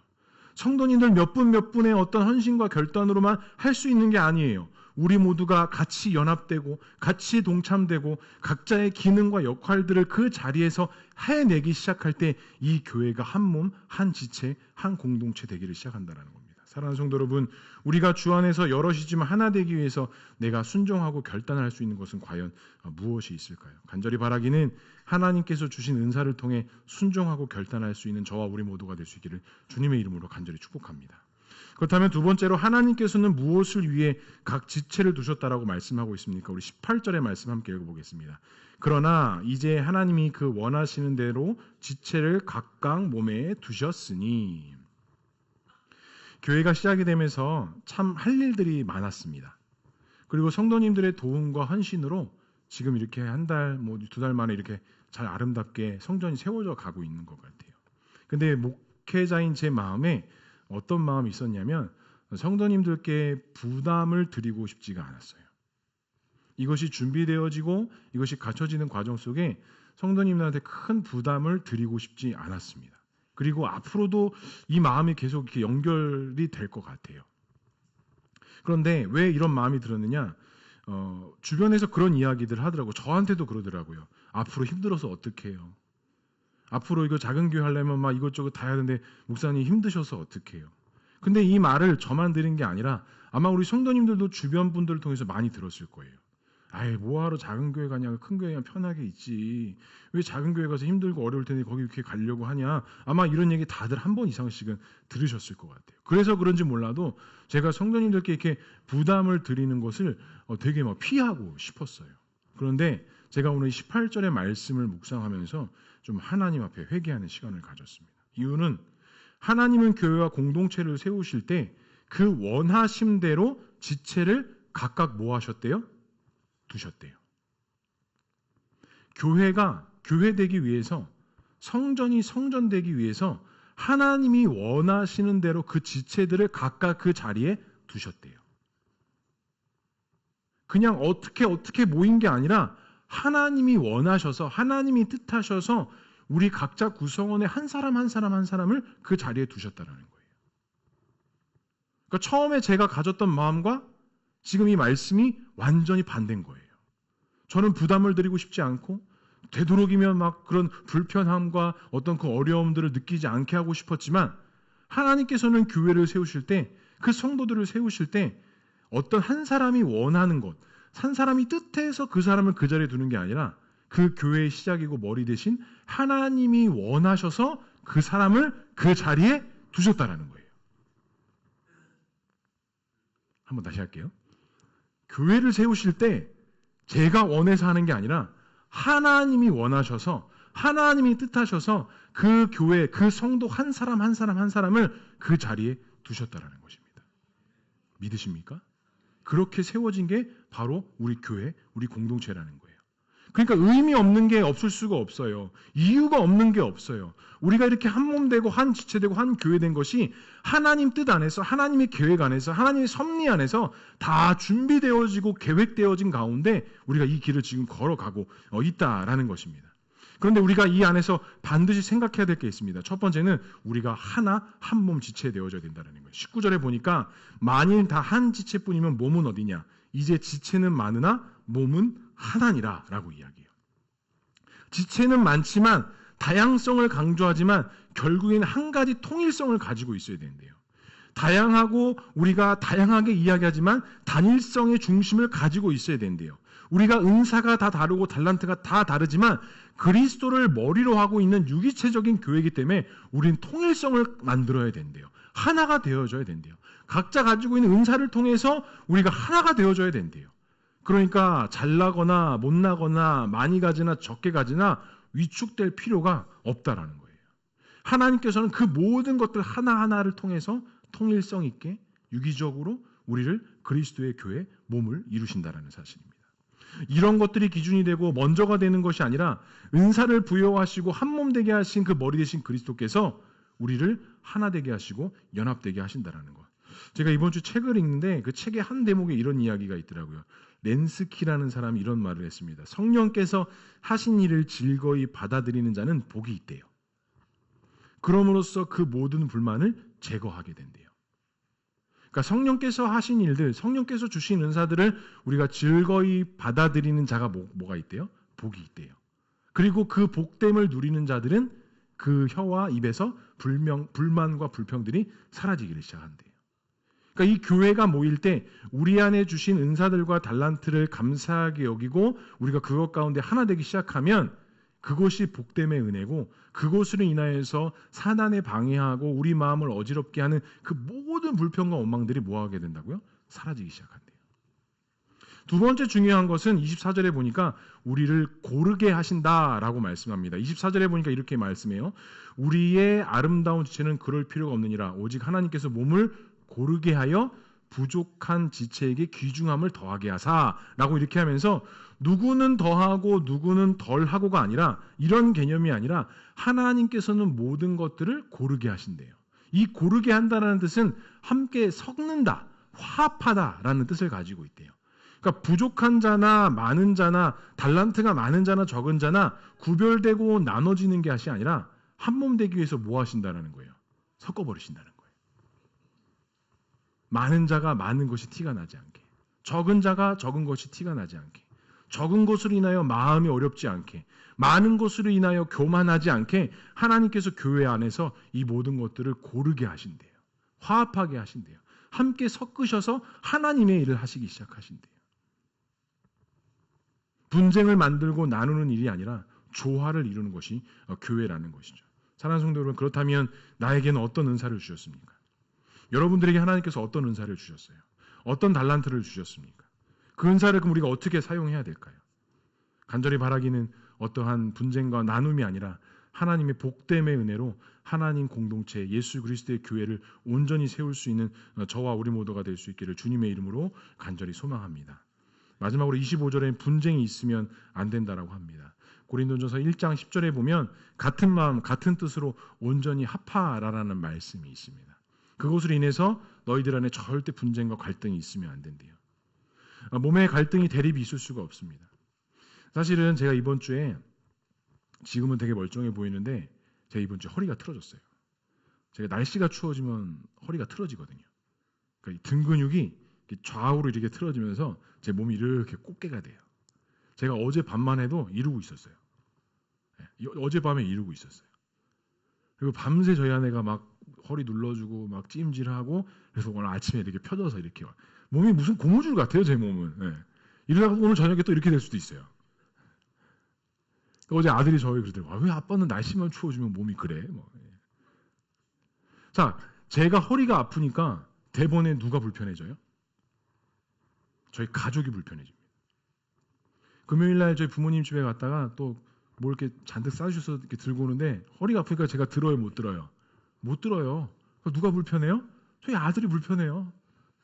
성도님들 몇 분의 어떤 헌신과 결단으로만 할 수 있는 게 아니에요. 우리 모두가 같이 연합되고 같이 동참되고 각자의 기능과 역할들을 그 자리에서 해내기 시작할 때 이 교회가 한 몸, 한 지체, 한 공동체 되기를 시작한다는 겁니다. 사랑하는 성도 여러분, 우리가 주 안에서 여럿이지만 하나 되기 위해서 내가 순종하고 결단을 할 수 있는 것은 과연 무엇이 있을까요? 간절히 바라기는 하나님께서 주신 은사를 통해 순종하고 결단할 수 있는 저와 우리 모두가 될 수 있기를 주님의 이름으로 간절히 축복합니다. 그렇다면 두 번째로 하나님께서는 무엇을 위해 각 지체를 두셨다라고 말씀하고 있습니까? 우리 18절의 말씀 함께 읽어보겠습니다. 그러나 이제 하나님이 그 원하시는 대로 지체를 각각 몸에 두셨으니. 교회가 시작이 되면서 참 할 일들이 많았습니다. 그리고 성도님들의 도움과 헌신으로 지금 이렇게 한 달, 두 달 만에 이렇게 잘 아름답게 성전이 세워져 가고 있는 것 같아요. 근데 목회자인 제 마음에 어떤 마음이 있었냐면 성도님들께 부담을 드리고 싶지가 않았어요. 이것이 준비되어지고 이것이 갖춰지는 과정 속에 성도님들한테 큰 부담을 드리고 싶지 않았습니다. 그리고 앞으로도 이 마음이 계속 이렇게 연결이 될 것 같아요. 그런데 왜 이런 마음이 들었느냐? 주변에서 그런 이야기들 하더라고요. 저한테도 그러더라고요. 앞으로 힘들어서 어떡해요? 앞으로 이거 작은 교회 하려면 막 이것저것 다 해야 되는데 목사님 힘드셔서 어떡해요? 근데 이 말을 저만 들은 게 아니라 아마 우리 성도님들도 주변 분들을 통해서 많이 들었을 거예요. 아이, 뭐하러 작은 교회 가냐? 큰 교회 가면 편하게 있지. 왜 작은 교회 가서 힘들고 어려울 텐데 거기 이렇게 가려고 하냐? 아마 이런 얘기 다들 한 번 이상씩은 들으셨을 것 같아요. 그래서 그런지 몰라도 제가 성도님들께 이렇게 부담을 드리는 것을 되게 막 피하고 싶었어요. 그런데 제가 오늘 18절의 말씀을 묵상하면서 좀 하나님 앞에 회개하는 시간을 가졌습니다. 이유는 하나님은 교회와 공동체를 세우실 때 그 원하심대로 지체를 각각 뭐 하셨대요? 두셨대요. 교회가 교회되기 위해서, 성전이 성전되기 위해서 하나님이 원하시는 대로 그 지체들을 각각 그 자리에 두셨대요. 그냥 어떻게 모인 게 아니라 하나님이 원하셔서, 하나님이 뜻하셔서 우리 각자 구성원의 한 사람을 그 자리에 두셨다라는 거예요. 그러니까 처음에 제가 가졌던 마음과 지금 이 말씀이 완전히 반대인 거예요. 저는 부담을 드리고 싶지 않고 되도록이면 막 그런 불편함과 어떤 그 어려움들을 느끼지 않게 하고 싶었지만 하나님께서는 교회를 세우실 때, 그 성도들을 세우실 때 어떤 한 사람이 원하는 것, 한 사람이 뜻해서 그 사람을 그 자리에 두는 게 아니라 그 교회의 시작이고 머리 대신 하나님이 원하셔서 그 사람을 그 자리에 두셨다라는 거예요. 한번 다시 할게요. 교회를 세우실 때 제가 원해서 하는 게 아니라 하나님이 원하셔서, 하나님이 뜻하셔서 그 교회, 그 성도 한 사람을 그 자리에 두셨다라는 것입니다. 믿으십니까? 그렇게 세워진 게 바로 우리 교회, 우리 공동체라는 거예요. 그러니까 의미 없는 게 없을 수가 없어요. 이유가 없는 게 없어요. 우리가 이렇게 한 몸 되고 한 지체 되고 한 교회 된 것이 하나님 뜻 안에서, 하나님의 계획 안에서, 하나님의 섭리 안에서 다 준비되어지고 계획되어진 가운데 우리가 이 길을 지금 걸어가고 있다라는 것입니다. 그런데 우리가 이 안에서 반드시 생각해야 될 게 있습니다. 첫 번째는 우리가 하나 한 몸 지체 되어져야 된다는 거예요. 19절에 보니까 만일 다 한 지체뿐이면 몸은 어디냐? 이제 지체는 많으나 몸은 하나니라 라고 이야기해요. 지체는 많지만 다양성을 강조하지만 결국에는 한 가지 통일성을 가지고 있어야 된대요. 다양하고 우리가 다양하게 이야기하지만 단일성의 중심을 가지고 있어야 된대요. 우리가 은사가 다 다르고 달란트가 다 다르지만 그리스도를 머리로 하고 있는 유기체적인 교회이기 때문에 우리는 통일성을 만들어야 된대요. 하나가 되어져야 된대요. 각자 가지고 있는 은사를 통해서 우리가 하나가 되어져야 된대요. 그러니까 잘나거나 못나거나 많이 가지나 적게 가지나 위축될 필요가 없다라는 거예요. 하나님께서는 그 모든 것들 하나하나를 통해서 통일성 있게 유기적으로 우리를 그리스도의 교회 몸을 이루신다라는 사실입니다. 이런 것들이 기준이 되고 먼저가 되는 것이 아니라 은사를 부여하시고 한 몸 되게 하신 그 머리 되신 그리스도께서 우리를 하나 되게 하시고 연합되게 하신다라는 것. 제가 이번 주 책을 읽는데 그 책의 한 대목에 이런 이야기가 있더라고요. 렌스키라는 사람이 이런 말을 했습니다. 성령께서 하신 일을 즐거이 받아들이는 자는 복이 있대요. 그럼으로써 그 모든 불만을 제거하게 된대요. 그러니까 성령께서 하신 일들, 성령께서 주신 은사들을 우리가 즐거이 받아들이는 자가 뭐가 있대요? 복이 있대요. 그리고 그 복됨을 누리는 자들은 그 혀와 입에서 불만과 불평들이 사라지기를 시작한대요. 그러니까 이 교회가 모일 때 우리 안에 주신 은사들과 달란트를 감사하게 여기고 우리가 그것 가운데 하나 되기 시작하면 그것이 복됨의 은혜고 그것으로 인하여서 사단에 방해하고 우리 마음을 어지럽게 하는 그 모든 불평과 원망들이 뭐하게 된다고요? 사라지기 시작한대요. 두 번째 중요한 것은 24절에 보니까 우리를 고르게 하신다라고 말씀합니다. 24절에 보니까 이렇게 말씀해요. 우리의 아름다운 지체는 그럴 필요가 없느니라. 오직 하나님께서 몸을 고르게 하여 부족한 지체에게 귀중함을 더하게 하사라고 이렇게 하면서 누구는 더하고 누구는 덜하고가 아니라 이런 개념이 아니라 하나님께서는 모든 것들을 고르게 하신대요. 이 고르게 한다는 뜻은 함께 섞는다, 화합하다라는 뜻을 가지고 있대요. 그러니까 부족한 자나 많은 자나 달란트가 많은 자나 적은 자나 구별되고 나눠지는 것이 아니라 한 몸 되기 위해서 뭐 하신다는 거예요? 섞어버리신다는 거예요. 많은 자가 많은 것이 티가 나지 않게, 적은 자가 적은 것이 티가 나지 않게, 적은 것으로 인하여 마음이 어렵지 않게, 많은 것으로 인하여 교만하지 않게 하나님께서 교회 안에서 이 모든 것들을 고르게 하신대요. 화합하게 하신대요. 함께 섞으셔서 하나님의 일을 하시기 시작하신대요. 분쟁을 만들고 나누는 일이 아니라 조화를 이루는 것이 교회라는 것이죠. 사랑하는 성도 여러분, 그렇다면 나에게는 어떤 은사를 주셨습니까? 여러분들에게 하나님께서 어떤 은사를 주셨어요? 어떤 달란트를 주셨습니까? 그 은사를 그럼 우리가 어떻게 사용해야 될까요? 간절히 바라기는 어떠한 분쟁과 나눔이 아니라 하나님의 복됨의 은혜로 하나님 공동체 예수 그리스도의 교회를 온전히 세울 수 있는 저와 우리 모두가 될 수 있기를 주님의 이름으로 간절히 소망합니다. 마지막으로 25절에 분쟁이 있으면 안 된다라고 합니다. 고린도전서 1장 10절에 보면 같은 마음 같은 뜻으로 온전히 합하라라는 말씀이 있습니다. 그것으로 인해서 너희들 안에 절대 분쟁과 갈등이 있으면 안 된대요. 몸에 갈등이 대립이 있을 수가 없습니다. 사실은 제가 이번 주에 지금은 되게 멀쩡해 보이는데 제가 이번 주에 허리가 틀어졌어요. 제가 날씨가 추워지면 허리가 틀어지거든요. 그러니까 등 근육이 좌우로 이렇게 틀어지면서 제 몸이 이렇게 꽃게가 돼요. 제가 어제 밤만 해도 이러고 있었어요. 어젯밤에 이러고 있었어요. 그리고 밤새 저희 아내가 막 허리 눌러주고 막 찜질하고 그래서 오늘 아침에 이렇게 펴져서 이렇게 몸이 무슨 고무줄 같아요, 제 몸은. 네. 이러다가 오늘 저녁에 또 이렇게 될 수도 있어요. 어제 아들이 저희 그러더라고요. 왜 아빠는 날씨만 추워지면 몸이 그래? 자, 제가 허리가 아프니까 대번에 누가 불편해져요? 저희 가족이 불편해집니다. 금요일날 저희 부모님 집에 갔다가 또 뭐 이렇게 잔뜩 싸주셔서 이렇게 들고 오는데 허리가 아프니까 제가 들어요, 못 들어요? 못 들어요. 누가 불편해요? 저희 아들이 불편해요.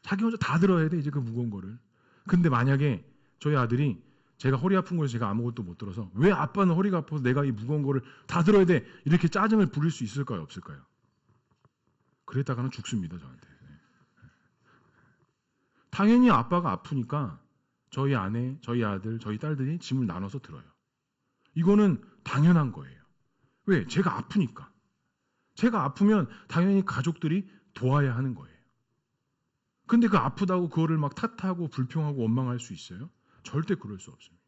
자기 혼자 다 들어야 돼, 이제 그 무거운 거를. 근데 만약에 저희 아들이 제가 허리 아픈 걸 제가 아무것도 못 들어서 왜 아빠는 허리가 아파서 내가 이 무거운 거를 다 들어야 돼, 이렇게 짜증을 부릴 수 있을까요, 없을까요? 그랬다가는 죽습니다, 저한테. 당연히 아빠가 아프니까 저희 아내, 저희 아들, 저희 딸들이 짐을 나눠서 들어요. 이거는 당연한 거예요. 왜? 제가 아프니까. 제가 아프면 당연히 가족들이 도와야 하는 거예요. 근데 그 아프다고 그거를 막 탓하고 불평하고 원망할 수 있어요? 절대 그럴 수 없습니다.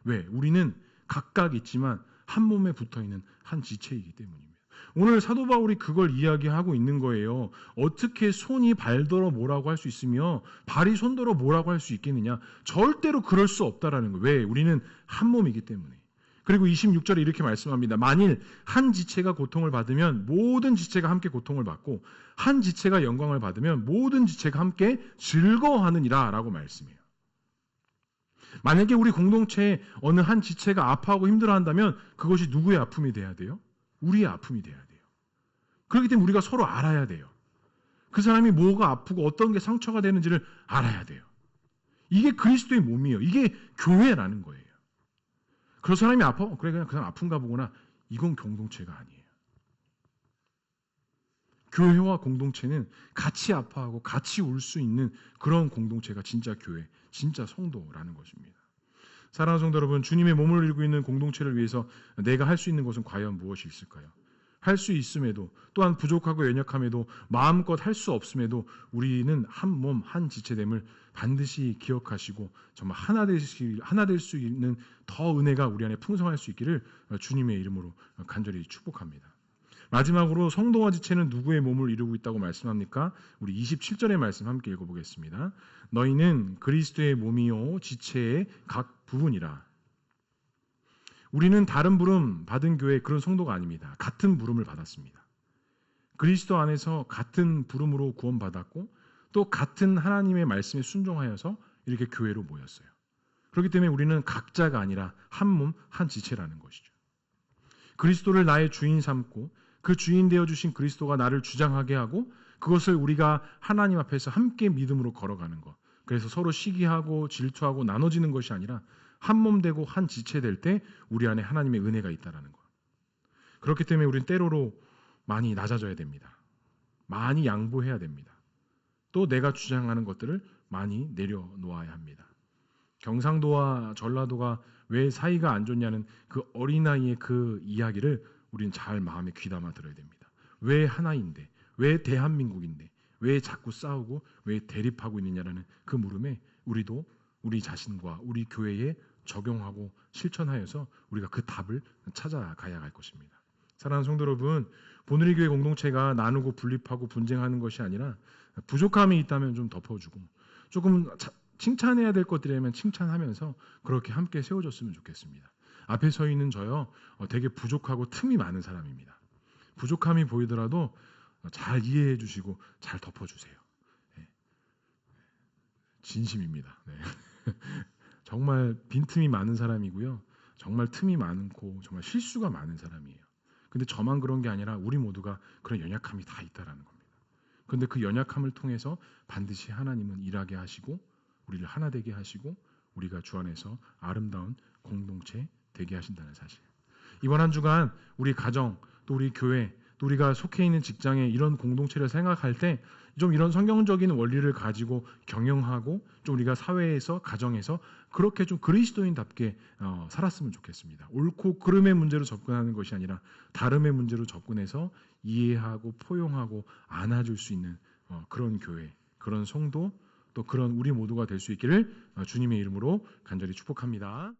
왜? 우리는 각각 있지만 한 몸에 붙어있는 한 지체이기 때문입니다. 오늘 사도 바울이 그걸 이야기하고 있는 거예요. 어떻게 손이 발더러 뭐라고 할 수 있으며 발이 손더러 뭐라고 할 수 있겠느냐? 절대로 그럴 수 없다라는 거예요. 왜? 우리는 한 몸이기 때문에. 그리고 26절에 이렇게 말씀합니다. 만일 한 지체가 고통을 받으면 모든 지체가 함께 고통을 받고 한 지체가 영광을 받으면 모든 지체가 함께 즐거워하느니라 라고 말씀해요. 만약에 우리 공동체에 어느 한 지체가 아파하고 힘들어한다면 그것이 누구의 아픔이 돼야 돼요? 우리의 아픔이 돼야 돼요. 그렇기 때문에 우리가 서로 알아야 돼요. 그 사람이 뭐가 아프고 어떤 게 상처가 되는지를 알아야 돼요. 이게 그리스도의 몸이에요. 이게 교회라는 거예요. 그 사람이 아파? 그래, 그냥 그 사람 아픈가 보구나. 이건 공동체가 아니에요. 교회와 공동체는 같이 아파하고 같이 울 수 있는 그런 공동체가 진짜 교회, 진짜 성도라는 것입니다. 사랑하는 성도 여러분, 주님의 몸을 이루고 있는 공동체를 위해서 내가 할 수 있는 것은 과연 무엇이 있을까요? 할 수 있음에도, 또한 부족하고 연약함에도, 마음껏 할 수 없음에도 우리는 한 몸, 한 지체됨을 반드시 기억하시고 정말 하나 될 수 있는 더 은혜가 우리 안에 풍성할 수 있기를 주님의 이름으로 간절히 축복합니다. 마지막으로 성도와 지체는 누구의 몸을 이루고 있다고 말씀합니까? 우리 27절의 말씀 함께 읽어보겠습니다. 너희는 그리스도의 몸이요 지체의 각 부분이라. 우리는 다른 부름 받은 교회 그런 성도가 아닙니다. 같은 부름을 받았습니다. 그리스도 안에서 같은 부름으로 구원받았고 또 같은 하나님의 말씀에 순종하여서 이렇게 교회로 모였어요. 그렇기 때문에 우리는 각자가 아니라 한 몸, 한 지체라는 것이죠. 그리스도를 나의 주인 삼고 그 주인 되어주신 그리스도가 나를 주장하게 하고 그것을 우리가 하나님 앞에서 함께 믿음으로 걸어가는 것. 그래서 서로 시기하고 질투하고 나눠지는 것이 아니라 한 몸 되고 한 지체 될 때 우리 안에 하나님의 은혜가 있다는 것. 그렇기 때문에 우리는 때로로 많이 낮아져야 됩니다. 많이 양보해야 됩니다. 또 내가 주장하는 것들을 많이 내려놓아야 합니다. 경상도와 전라도가 왜 사이가 안 좋냐는 그 어린아이의 그 이야기를 우리는 잘 마음에 귀담아 들어야 됩니다. 왜 하나인데, 왜 대한민국인데, 왜 자꾸 싸우고 왜 대립하고 있느냐라는 그 물음에 우리도 우리 자신과 우리 교회에 적용하고 실천하여서 우리가 그 답을 찾아가야 할 것입니다. 사랑하는 성도 여러분, 보누리 교회 공동체가 나누고 분립하고 분쟁하는 것이 아니라 부족함이 있다면 좀 덮어주고 조금 칭찬해야 될 것들이라면 칭찬하면서 그렇게 함께 세워졌으면 좋겠습니다. 앞에 서 있는 저요, 되게 부족하고 틈이 많은 사람입니다. 부족함이 보이더라도 잘 이해해 주시고 잘 덮어주세요. 네. 진심입니다. 네. 정말 빈틈이 많은 사람이고요. 정말 틈이 많고 정말 실수가 많은 사람이에요. 근데 저만 그런 게 아니라 우리 모두가 그런 연약함이 다 있다라는 겁니다. 그런데 그 연약함을 통해서 반드시 하나님은 일하게 하시고 우리를 하나 되게 하시고 우리가 주 안에서 아름다운 공동체 되게 하신다는 사실. 이번 한 주간 우리 가정, 또 우리 교회, 또 우리가 속해 있는 직장에 이런 공동체를 생각할 때 좀 이런 성경적인 원리를 가지고 경영하고 좀 우리가 사회에서 가정에서 그렇게 좀 그리스도인답게 살았으면 좋겠습니다. 옳고 그름의 문제로 접근하는 것이 아니라 다름의 문제로 접근해서 이해하고 포용하고 안아줄 수 있는 그런 교회, 그런 성도, 또 그런 우리 모두가 될 수 있기를 주님의 이름으로 간절히 축복합니다.